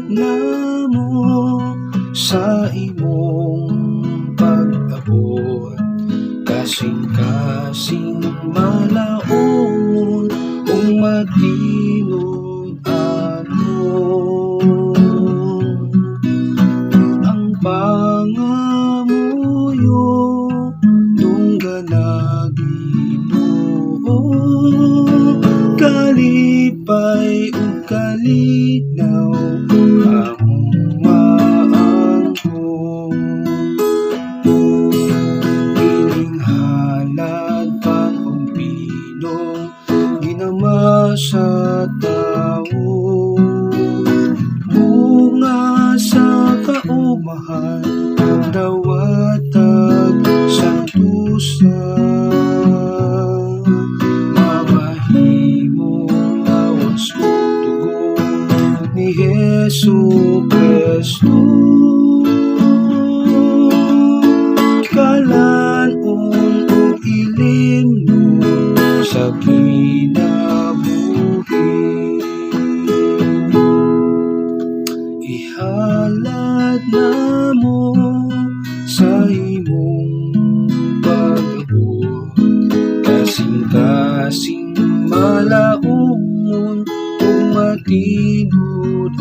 na mo sa imong pag-abot, kasing-kasing malaon kung matinod ang pangamuyo dungga na Ginoo, kalipay ug kalinaw among maangkon. Ining halad pan ug pinong ginama sa tawo, bunga sa kaumahan dawatag santusa, mabahimong lawas dugo ni Jesu-Kristo. Kalanon ug ilimnon sa kinabuhi, ihalad na mo sa imong pag-abot, kasing-kasing malaumon kung matinod